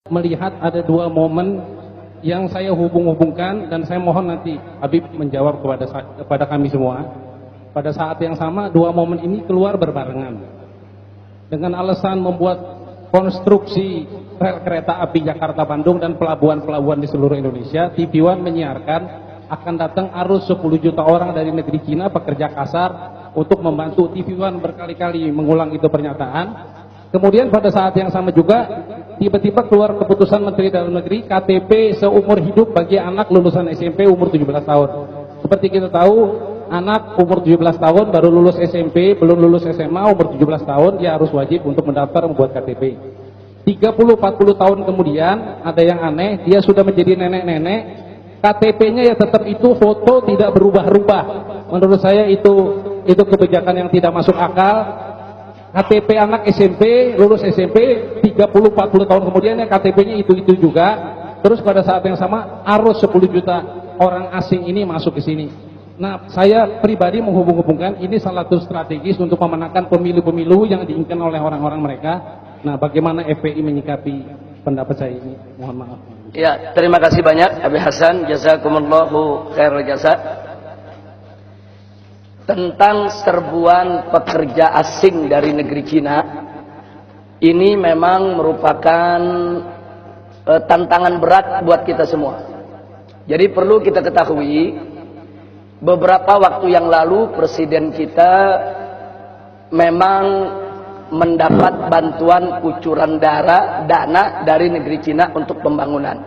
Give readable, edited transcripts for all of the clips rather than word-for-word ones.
melihat ada dua momen yang saya hubung-hubungkan, dan saya mohon nanti Habib menjawab kepada kami semua. Pada saat yang sama, dua momen ini keluar berbarengan dengan alasan membuat konstruksi rel kereta api Jakarta-Bandung dan pelabuhan-pelabuhan di seluruh Indonesia. TV One menyiarkan akan datang arus 10 juta orang dari negeri Cina, pekerja kasar, untuk membantu. TV One berkali-kali mengulang itu pernyataan. Kemudian pada saat yang sama juga tiba-tiba keluar keputusan Menteri Dalam Negeri, KTP seumur hidup bagi anak lulusan SMP umur 17 tahun. Seperti kita tahu, anak umur 17 tahun baru lulus SMP, belum lulus SMA, umur 17 tahun dia harus wajib untuk mendaftar membuat KTP. 30-40 tahun kemudian ada yang aneh, dia sudah menjadi nenek-nenek, KTP-nya ya tetap itu, foto tidak berubah-ubah. Menurut saya itu kebijakan yang tidak masuk akal. KTP anak SMP, lulus SMP, 30-40 tahun kemudian ya KTP-nya itu juga. Terus pada saat yang sama arus 10 juta orang asing ini masuk ke sini. Nah, saya pribadi menghubung-hubungkan ini salah satu strategis untuk memenangkan pemilu-pemilu yang diinginkan oleh orang-orang mereka. Nah, bagaimana FPI menyikapi pendapat saya ini? Mohon maaf. Ya, terima kasih banyak Abi Hasan, jazakumullahu khairul jazak. Tentang serbuan pekerja asing dari negeri Cina, ini memang merupakan tantangan berat buat kita semua. Jadi perlu kita ketahui, beberapa waktu yang lalu Presiden kita memang mendapat bantuan kucuran dana dari negeri Cina untuk pembangunan.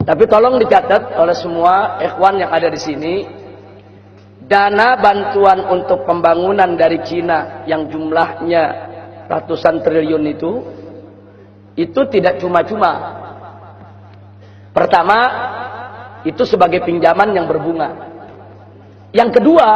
Tapi tolong dicatat oleh semua ikhwan yang ada di sini, dana bantuan untuk pembangunan dari Cina yang jumlahnya ratusan triliun itu tidak cuma-cuma. Pertama, itu sebagai pinjaman yang berbunga. Yang kedua,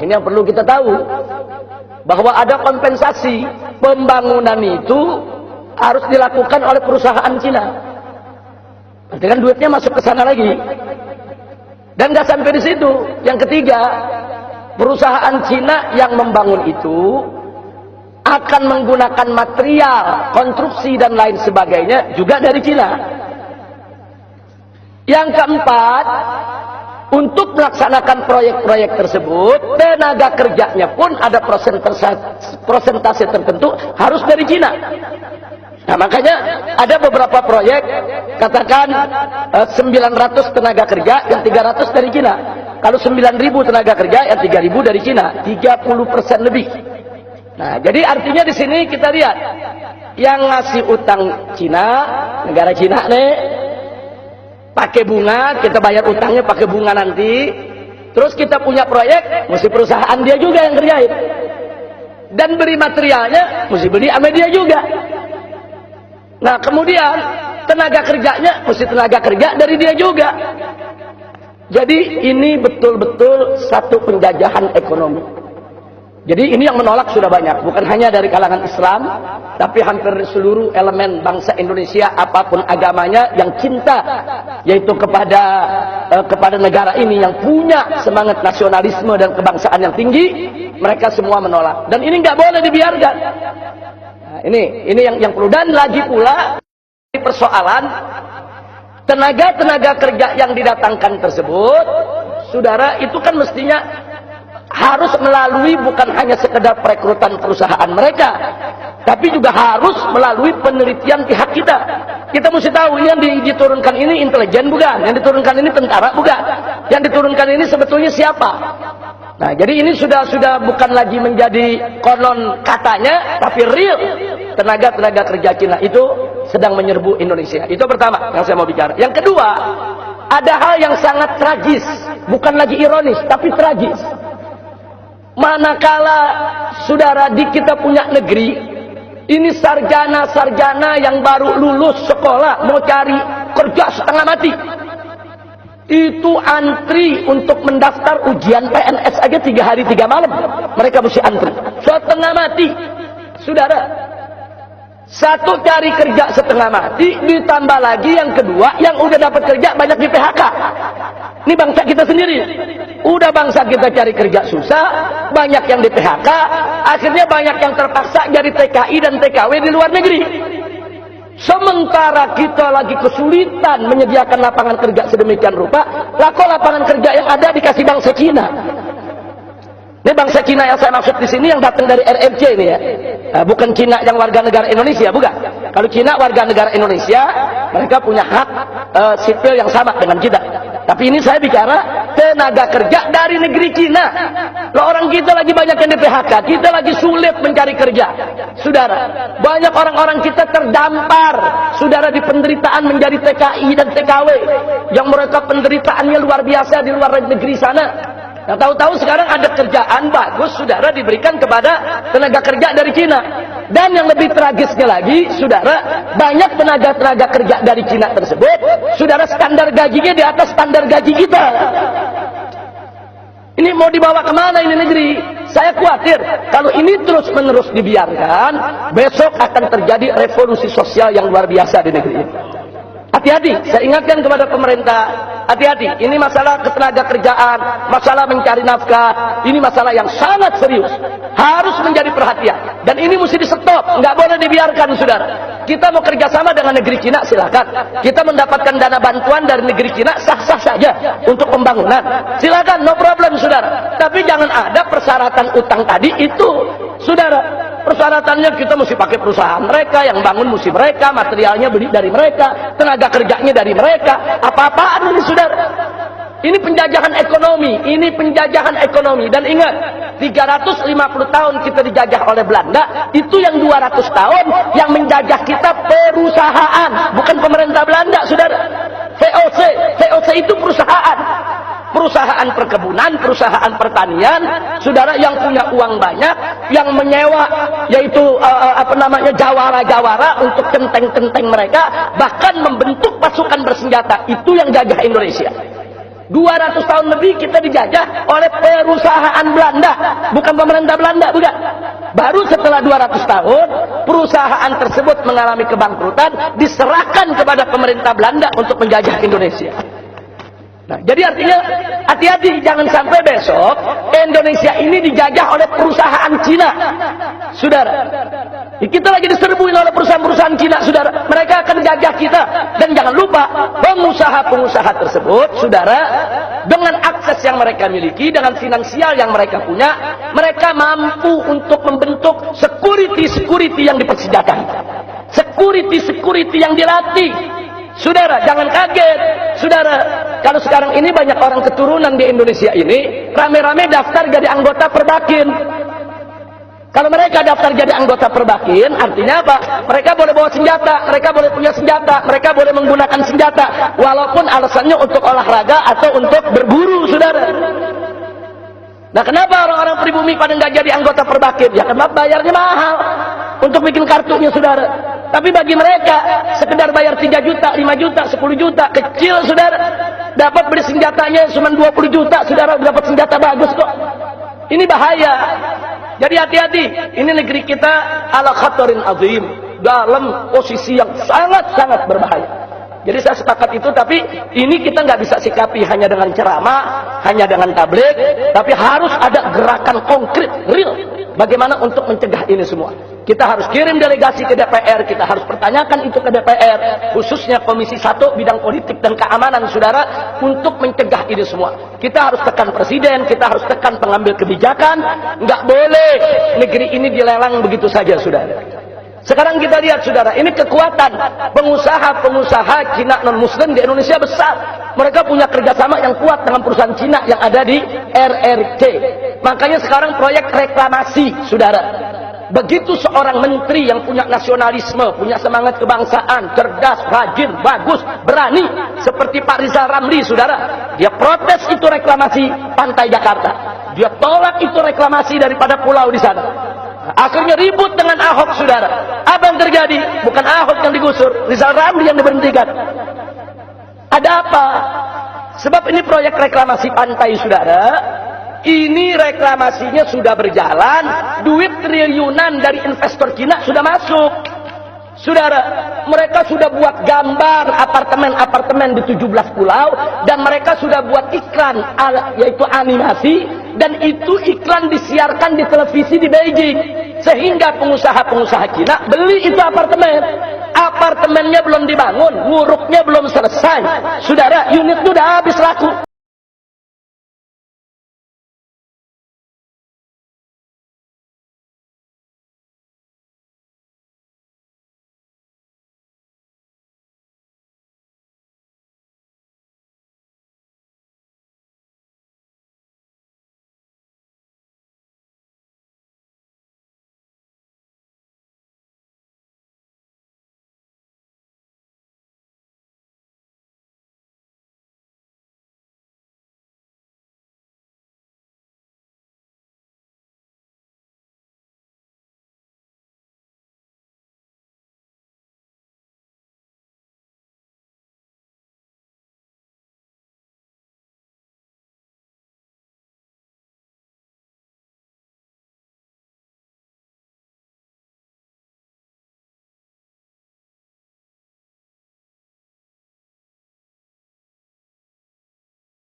ini yang perlu kita tahu, bahwa ada kompensasi pembangunan itu harus dilakukan oleh perusahaan Cina. Berarti kan duitnya masuk ke sana lagi. Dan nggak sampai di situ. Yang ketiga, perusahaan Cina yang membangun itu akan menggunakan material, konstruksi dan lain sebagainya juga dari Cina. Yang keempat, untuk melaksanakan proyek-proyek tersebut, tenaga kerjanya pun ada persentase tertentu harus dari Cina. Nah, makanya ada beberapa proyek, katakan 900 tenaga kerja, yang 300 dari Cina. Kalau 9.000 tenaga kerja, yang 3.000 dari Cina, 30% lebih. Nah, jadi artinya di sini kita lihat, yang ngasih utang Cina, negara Cina nih, pakai bunga, kita bayar utangnya pakai bunga nanti. Terus kita punya proyek, mesti perusahaan dia juga yang kerjain. Dan beli materialnya, mesti beli sama dia juga. Nah, kemudian tenaga kerjanya mesti tenaga kerja dari dia juga. Jadi ini betul-betul satu penjajahan ekonomi. Jadi ini yang menolak sudah banyak, bukan hanya dari kalangan Islam, tapi hampir seluruh elemen bangsa Indonesia apapun agamanya yang cinta yaitu kepada negara ini, yang punya semangat nasionalisme dan kebangsaan yang tinggi, mereka semua menolak. Dan ini nggak boleh dibiarkan. Nah, ini yang perlu. Dan lagi pula persoalan tenaga kerja yang didatangkan tersebut, saudara, itu kan mestinya harus melalui bukan hanya sekedar perekrutan perusahaan mereka, tapi juga harus melalui penelitian pihak kita. Kita mesti tahu ini yang diturunkan ini intelijen bukan, yang diturunkan ini tentara bukan, yang diturunkan ini sebetulnya siapa. Nah, jadi ini sudah bukan lagi menjadi konon katanya, tapi real tenaga kerja Cina itu sedang menyerbu Indonesia. Itu pertama yang saya mau bicara. Yang kedua, ada hal yang sangat tragis, bukan lagi ironis, tapi tragis. Manakala saudara di kita punya negeri, ini sarjana yang baru lulus sekolah mau cari kerja setengah mati, itu antri untuk mendaftar ujian PNS aja 3 hari 3 malam mereka mesti antri setengah mati. Saudara, satu cari kerja setengah mati, ditambah lagi yang kedua yang udah dapat kerja banyak di PHK. Ini bangsa kita sendiri, udah bangsa kita cari kerja susah, banyak yang di PHK, akhirnya banyak yang terpaksa jadi TKI dan TKW di luar negeri. Sementara kita lagi kesulitan menyediakan lapangan kerja sedemikian rupa, lah kok lapangan kerja yang ada dikasih bangsa Cina. Ini bangsa Cina yang saya maksud di sini yang datang dari RRC ini ya. Bukan Cina yang warga negara Indonesia, bukan. Kalau Cina warga negara Indonesia, mereka punya hak sipil yang sama dengan kita. Tapi ini saya bicara tenaga kerja dari negeri Cina. Loh, orang kita lagi banyak yang di PHK, kita lagi sulit mencari kerja. Saudara, banyak orang-orang kita terdampar, saudara, di penderitaan menjadi TKI dan TKW. Yang mereka penderitaannya luar biasa di luar negeri sana. Nah, tahu-tahu sekarang ada kerjaan bagus, saudara, diberikan kepada tenaga kerja dari Cina. Dan yang lebih tragisnya lagi, saudara, banyak tenaga kerja dari Cina tersebut, saudara, standar gajinya di atas standar gaji kita. Ini mau dibawa kemana ini negeri? Saya khawatir kalau ini terus-menerus dibiarkan, besok akan terjadi revolusi sosial yang luar biasa di negeri ini. Hati-hati, saya ingatkan kepada pemerintah, hati-hati, ini masalah ketenaga kerjaan, masalah mencari nafkah, ini masalah yang sangat serius, harus menjadi perhatian, dan ini mesti di stop, nggak boleh dibiarkan, saudara. Kita mau kerjasama dengan negeri Cina, silakan. Kita mendapatkan dana bantuan dari negeri Cina, sah-sah saja untuk pembangunan, silakan, no problem, saudara. Tapi jangan ada persyaratan utang tadi itu, saudara. Persyaratannya kita mesti pakai perusahaan mereka, yang bangun mesti mereka, materialnya beli dari mereka, tenaga kerjanya dari mereka. Apa-apaan ini, saudara? Ini penjajahan ekonomi, ini penjajahan ekonomi. Dan ingat, 350 tahun kita dijajah oleh Belanda, itu yang 200 tahun yang menjajah kita perusahaan, bukan pemerintah Belanda, saudara. VOC itu perusahaan. Perusahaan perkebunan, perusahaan pertanian, saudara, yang punya uang banyak, yang menyewa, yaitu jawara-jawara untuk kenteng-kenteng mereka, bahkan membentuk pasukan bersenjata. Itu yang jajah Indonesia. 200 tahun lebih kita dijajah oleh perusahaan Belanda, bukan pemerintah Belanda, bukan. Baru setelah 200 tahun, perusahaan tersebut mengalami kebangkrutan, diserahkan kepada pemerintah Belanda untuk menjajah Indonesia. Nah, jadi artinya hati-hati, jangan sampai besok Indonesia ini dijajah oleh perusahaan Cina, saudara. Kita lagi diserbuin oleh perusahaan-perusahaan Cina, saudara. Mereka akan jajah kita. Dan jangan lupa, pengusaha-pengusaha tersebut, saudara, dengan akses yang mereka miliki, dengan finansial yang mereka punya, mereka mampu untuk membentuk security yang dipersenjatai, security yang dilatih. Saudara, jangan kaget, saudara. Kalau sekarang ini banyak orang keturunan di Indonesia ini rame-rame daftar jadi anggota Perbakin. Kalau mereka daftar jadi anggota Perbakin, artinya apa? Mereka boleh bawa senjata, mereka boleh punya senjata, mereka boleh menggunakan senjata, walaupun alasannya untuk olahraga atau untuk berburu, saudara. Nah, kenapa orang-orang pribumi pada nggak jadi anggota Perbakin? Ya karena bayarnya mahal untuk bikin kartunya, saudara. Tapi bagi mereka, sekedar bayar 3 juta, 5 juta, 10 juta, kecil, saudara. Dapat beli senjatanya cuma 20 juta, saudara, dapat senjata bagus kok. Ini bahaya. Jadi hati-hati, ini negeri kita ala khatarin azim, dalam posisi yang sangat-sangat berbahaya. Jadi saya sepakat itu, tapi ini kita nggak bisa sikapi hanya dengan ceramah, hanya dengan tabligh, tapi harus ada gerakan konkret, real. Bagaimana untuk mencegah ini semua? Kita harus kirim delegasi ke DPR, kita harus pertanyakan itu ke DPR, khususnya Komisi 1 bidang politik dan keamanan, saudara, untuk mencegah ini semua. Kita harus tekan presiden, kita harus tekan pengambil kebijakan, nggak boleh negeri ini dilelang begitu saja, saudara. Sekarang kita lihat, saudara, ini kekuatan pengusaha-pengusaha Cina non-Muslim di Indonesia besar. Mereka punya kerjasama yang kuat dengan perusahaan Cina yang ada di RRC. Makanya sekarang proyek reklamasi, saudara. Begitu seorang menteri yang punya nasionalisme, punya semangat kebangsaan, cerdas, rajin, bagus, berani, seperti Pak Rizal Ramli, saudara. Dia protes itu reklamasi pantai Jakarta. Dia tolak itu reklamasi daripada pulau di sana. Akhirnya ribut dengan Ahok, saudara. Apa yang terjadi? Bukan Ahok yang digusur, Rizal Ramli yang diberhentikan. Ada apa? Sebab ini proyek reklamasi pantai, saudara. Ini reklamasinya sudah berjalan, duit triliunan dari investor Cina sudah masuk. Saudara, mereka sudah buat gambar apartemen-apartemen di 17 pulau, dan mereka sudah buat iklan, yaitu animasi, dan itu iklan disiarkan di televisi di Beijing. sehingga pengusaha-pengusaha Cina beli itu apartemen. Apartemennya belum dibangun, nguruknya belum selesai. Saudara, unit itu udah habis laku.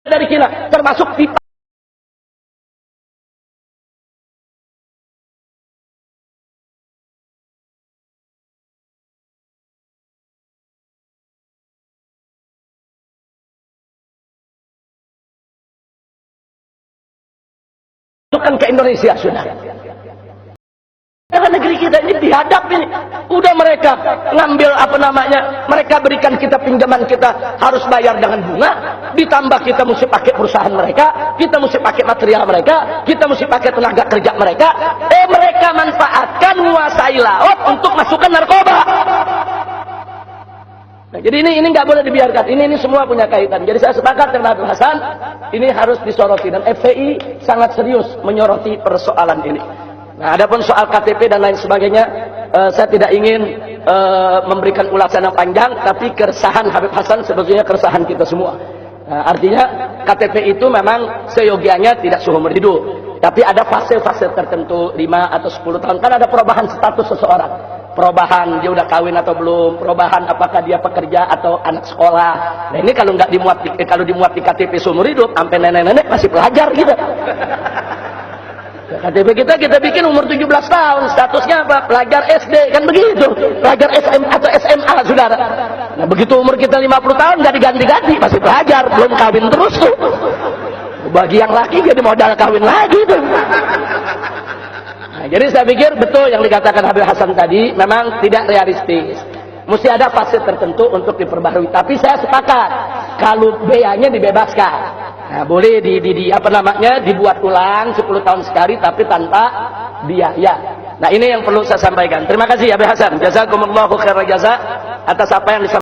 Dari Cina, termasuk pipa. Bukan ke Indonesia, sudah. Karena negeri kita ini dihadap ini. Udah mereka ngambil apa namanya, mereka berikan kita pinjaman, kita harus bayar dengan bunga. Ditambah kita mesti pakai perusahaan mereka, kita mesti pakai material mereka, kita mesti pakai tenaga kerja mereka. Mereka manfaatkan menguasai laut untuk masukkan narkoba. Nah, jadi ini nggak boleh dibiarkan. Ini semua punya kaitan. Jadi saya sepakat dengan Habib Hasan, ini harus disoroti, dan FPI sangat serius menyoroti persoalan ini. Nah, adapun soal KTP dan lain sebagainya, saya tidak ingin memberikan ulasan yang panjang, tapi keresahan Habib Hasan sebetulnya keresahan kita semua. Nah, artinya KTP itu memang seyogianya tidak seumur hidup, tapi ada fase-fase tertentu, 5 atau 10 tahun, kan ada perubahan status seseorang. Perubahan dia udah kawin atau belum, perubahan apakah dia pekerja atau anak sekolah. Nah, ini kalau nggak dimuat di KTP seumur hidup, sampai nenek-nenek masih pelajar gitu. KTP kita bikin umur 17 tahun, statusnya apa? Pelajar SD, kan begitu. Pelajar SM atau SMA, saudara. Nah, begitu umur kita 50 tahun, nggak diganti-ganti, masih pelajar, belum kawin terus tuh. Bagi yang laki jadi modal kawin lagi tuh. Nah, jadi saya pikir betul yang dikatakan Habib Hasan tadi, memang tidak realistis. Mesti ada fase tertentu untuk diperbarui. Tapi saya sepakat, kalau biayanya dibebaskan. Nah, boleh dibuat ulang 10 tahun sekali, tapi tanpa biaya. Nah, ini yang perlu saya sampaikan. Terima kasih Habib Hasan. Jazakumullahu khairan jazak atas apa yang disampaikan.